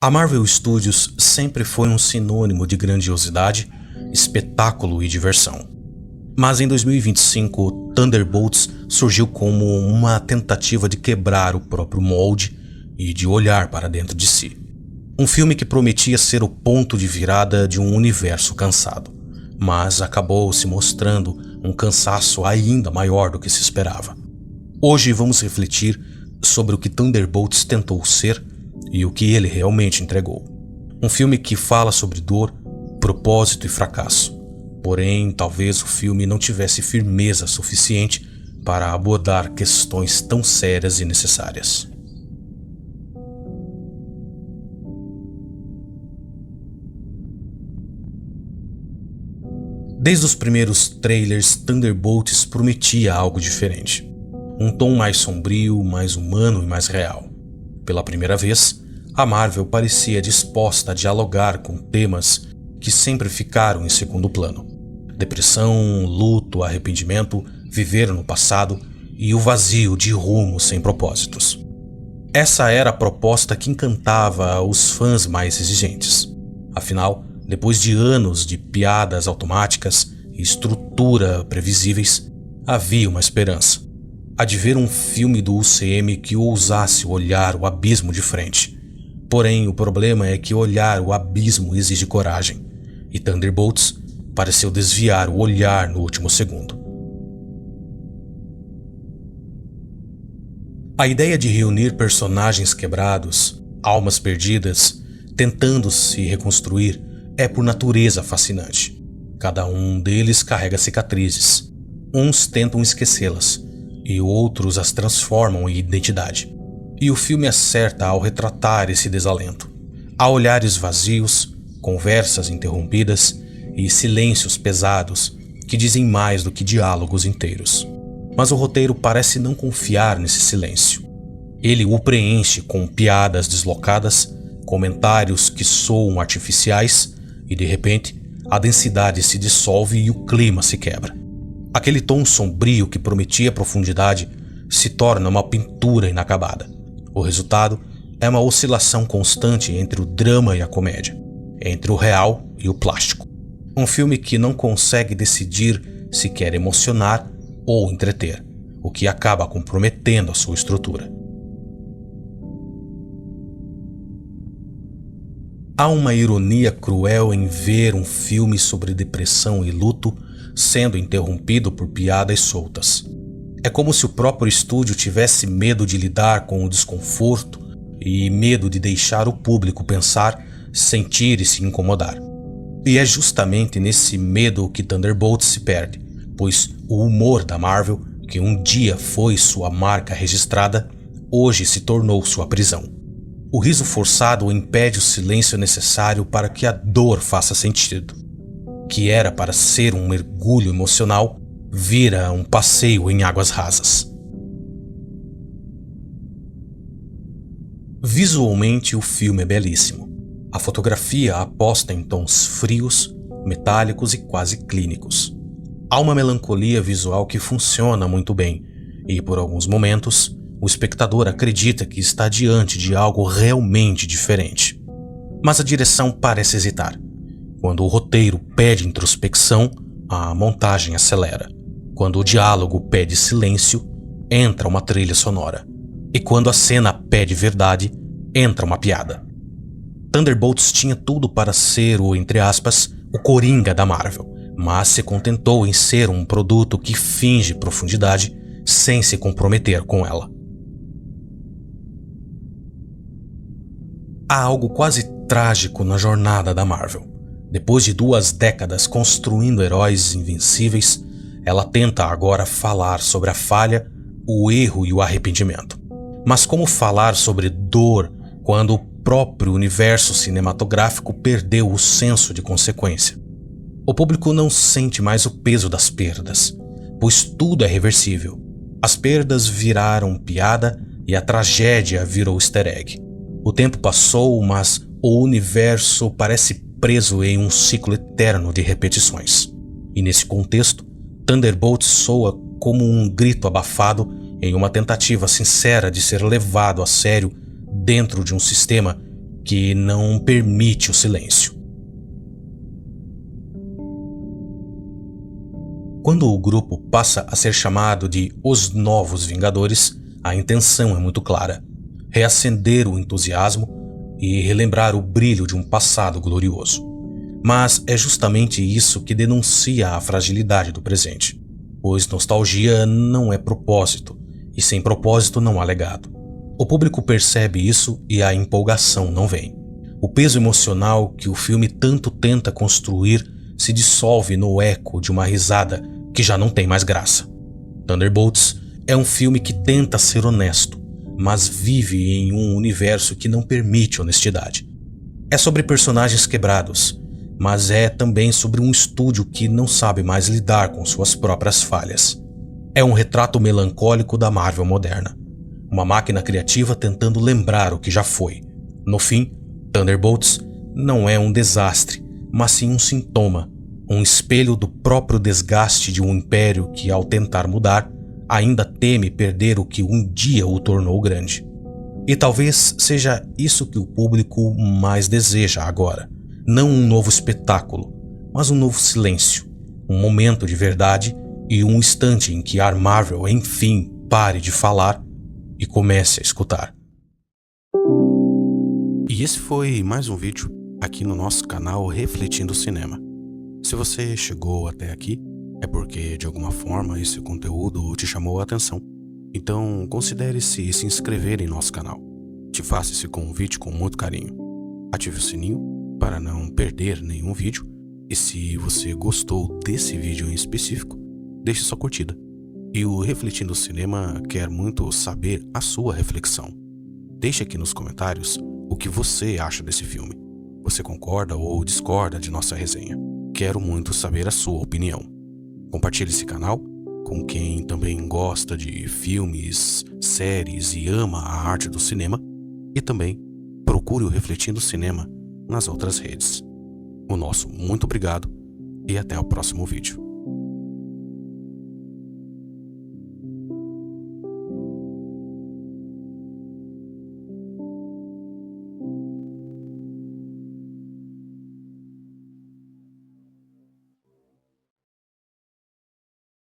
A Marvel Studios sempre foi um sinônimo de grandiosidade, espetáculo e diversão. Mas em 2025, Thunderbolts surgiu como uma tentativa de quebrar o próprio molde e de olhar para dentro de si. Um filme que prometia ser o ponto de virada de um universo cansado, mas acabou se mostrando um cansaço ainda maior do que se esperava. Hoje vamos refletir sobre o que Thunderbolts tentou ser e o que ele realmente entregou. Um filme que fala sobre dor, propósito e fracasso. Porém, talvez o filme não tivesse firmeza suficiente para abordar questões tão sérias e necessárias. Desde os primeiros trailers, Thunderbolts prometia algo diferente. Um tom mais sombrio, mais humano e mais real. Pela primeira vez, a Marvel parecia disposta a dialogar com temas que sempre ficaram em segundo plano. Depressão, luto, arrependimento, viver no passado e o vazio de rumo sem propósitos. Essa era a proposta que encantava os fãs mais exigentes. Afinal, depois de anos de piadas automáticas e estrutura previsíveis, havia uma esperança. A de ver um filme do UCM que ousasse olhar o abismo de frente. Porém, o problema é que olhar o abismo exige coragem, e Thunderbolts pareceu desviar o olhar no último segundo. A ideia de reunir personagens quebrados, almas perdidas, tentando se reconstruir, é por natureza fascinante. Cada um deles carrega cicatrizes. Uns tentam esquecê-las, e outros as transformam em identidade. E o filme acerta ao retratar esse desalento. Há olhares vazios, conversas interrompidas e silêncios pesados que dizem mais do que diálogos inteiros. Mas o roteiro parece não confiar nesse silêncio. Ele o preenche com piadas deslocadas, comentários que soam artificiais e, de repente, a densidade se dissolve e o clima se quebra. Aquele tom sombrio que prometia profundidade se torna uma pintura inacabada. O resultado é uma oscilação constante entre o drama e a comédia, entre o real e o plástico. Um filme que não consegue decidir se quer emocionar ou entreter, o que acaba comprometendo a sua estrutura. Há uma ironia cruel em ver um filme sobre depressão e luto sendo interrompido por piadas soltas. É como se o próprio estúdio tivesse medo de lidar com o desconforto e medo de deixar o público pensar, sentir e se incomodar. E é justamente nesse medo que Thunderbolts se perde, pois o humor da Marvel, que um dia foi sua marca registrada, hoje se tornou sua prisão. O riso forçado impede o silêncio necessário para que a dor faça sentido. Que era para ser um mergulho emocional, vira um passeio em águas rasas. Visualmente, o filme é belíssimo. A fotografia aposta em tons frios, metálicos e quase clínicos. Há uma melancolia visual que funciona muito bem, e por alguns momentos, o espectador acredita que está diante de algo realmente diferente. Mas a direção parece hesitar. Quando o roteiro pede introspecção, a montagem acelera. Quando o diálogo pede silêncio, entra uma trilha sonora. E quando a cena pede verdade, entra uma piada. Thunderbolts tinha tudo para ser o, entre aspas, o Coringa da Marvel, mas se contentou em ser um produto que finge profundidade sem se comprometer com ela. Há algo quase trágico na jornada da Marvel. Depois de 2 décadas construindo heróis invencíveis, ela tenta agora falar sobre a falha, o erro e o arrependimento. Mas como falar sobre dor quando o próprio universo cinematográfico perdeu o senso de consequência? O público não sente mais o peso das perdas, pois tudo é reversível. As perdas viraram piada e a tragédia virou easter egg. O tempo passou, mas o universo parece preso em um ciclo eterno de repetições. E nesse contexto, Thunderbolts soa como um grito abafado em uma tentativa sincera de ser levado a sério dentro de um sistema que não permite o silêncio. Quando o grupo passa a ser chamado de Os Novos Vingadores, a intenção é muito clara: reacender o entusiasmo e relembrar o brilho de um passado glorioso. Mas é justamente isso que denuncia a fragilidade do presente, pois nostalgia não é propósito, e sem propósito não há legado. O público percebe isso e a empolgação não vem. O peso emocional que o filme tanto tenta construir se dissolve no eco de uma risada que já não tem mais graça. Thunderbolts é um filme que tenta ser honesto, mas vive em um universo que não permite honestidade. É sobre personagens quebrados, mas é também sobre um estúdio que não sabe mais lidar com suas próprias falhas. É um retrato melancólico da Marvel moderna. Uma máquina criativa tentando lembrar o que já foi. No fim, Thunderbolts não é um desastre, mas sim um sintoma, um espelho do próprio desgaste de um império que, ao tentar mudar, ainda teme perder o que um dia o tornou grande. E talvez seja isso que o público mais deseja agora. Não um novo espetáculo, mas um novo silêncio, um momento de verdade e um instante em que a Marvel, enfim, pare de falar e comece a escutar. E esse foi mais um vídeo aqui no nosso canal Refletindo Cinema. Se você chegou até aqui, é porque de alguma forma esse conteúdo te chamou a atenção. Então considere se inscrever em nosso canal. Te faço esse convite com muito carinho. Ative o sininho para não perder nenhum vídeo. E se você gostou desse vídeo em específico, deixe sua curtida. E o Refletindo Cinema quer muito saber a sua reflexão. Deixe aqui nos comentários o que você acha desse filme. Você concorda ou discorda de nossa resenha? Quero muito saber a sua opinião. Compartilhe esse canal com quem também gosta de filmes, séries e ama a arte do cinema. E também procure o Refletindo Cinema nas outras redes. O nosso muito obrigado e até o próximo vídeo.